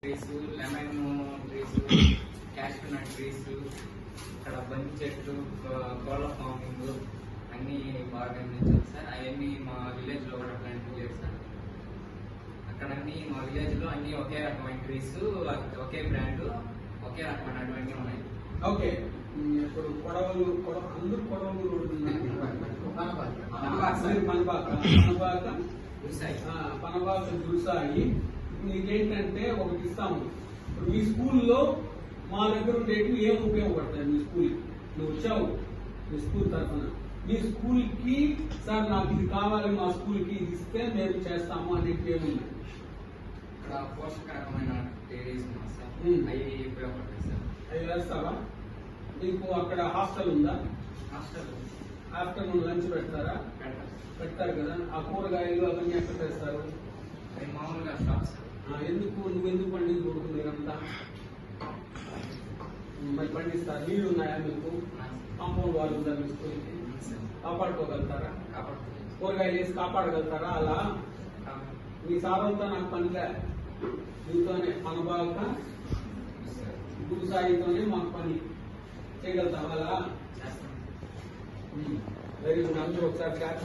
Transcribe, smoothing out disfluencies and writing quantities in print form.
Trees, lemon trees, cashew nut trees, ఇక్కడ బంతి చెట్లు, కోళ్ళ ఫార్మింగ్ అన్నీ బాగా గమనించాం సార్. అవన్నీ మా విలేజ్ లో కూడా అట్లాంటివి లేదు సార్. అక్కడ అన్ని మా విలేజ్ లో అన్ని ఒకే రకమైన ట్రీస్, ఒకే బ్రాండ్, ఒకే రకమైనటువంటి ఉన్నాయి. ఓకే, ఇప్పుడు కొడవలు అందరూ కొడవలు పనబాక దుర్సాయి. నీకేంటంటే ఒకటి ఇస్తాము. ఇప్పుడు మీ స్కూల్లో మా దగ్గర ఉండేవి ఏం ఉపయోగపడతాయి? మీ స్కూల్ నువ్వు వచ్చావు, మీ స్కూల్ తరఫున మీ స్కూల్ కి సార్ నాకు ఇది కావాలి, మా స్కూల్ కి ఇది ఇస్తే మేము చేస్తాము అనేది ఏముంది? ఇక్కడ పోషకరకమైన డైరీస్ ఉన్నాయి సార్, అవి ఉపయోగపడతాయి సార్. అవి వేస్తావా? మీకు అక్కడ హాస్టల్ ఉందా? హాస్టల్ ఆఫ్టర్నూన్ లంచ్ పెడతారా? పెడతారు కదా. ఆ కూరగాయలు అవన్నీ ఎక్కడ తెస్తారు? అవి మామూలుగా షాప్స్. నువ్వెందుకు పండించుకుంటుంది అంతా? మరి పండిస్తారు. నీళ్లు ఉన్నాయా మీకు? కాంపౌండ్ వాళ్ళు ఉందా మీ స్కూల్కి? కాపాడుకోగలుగుతారా? కూరగాయలు వేసి కాపాడగలుగుతారా? అలా మీ సారంతో నాకు పనిలే, మీతోనే మన బాగా గురు సాయితోనే మాకు పని చేయగలుగుతాం. అలా వెరీ గుడ్. అందరూ ఒకసారి క్యాచ్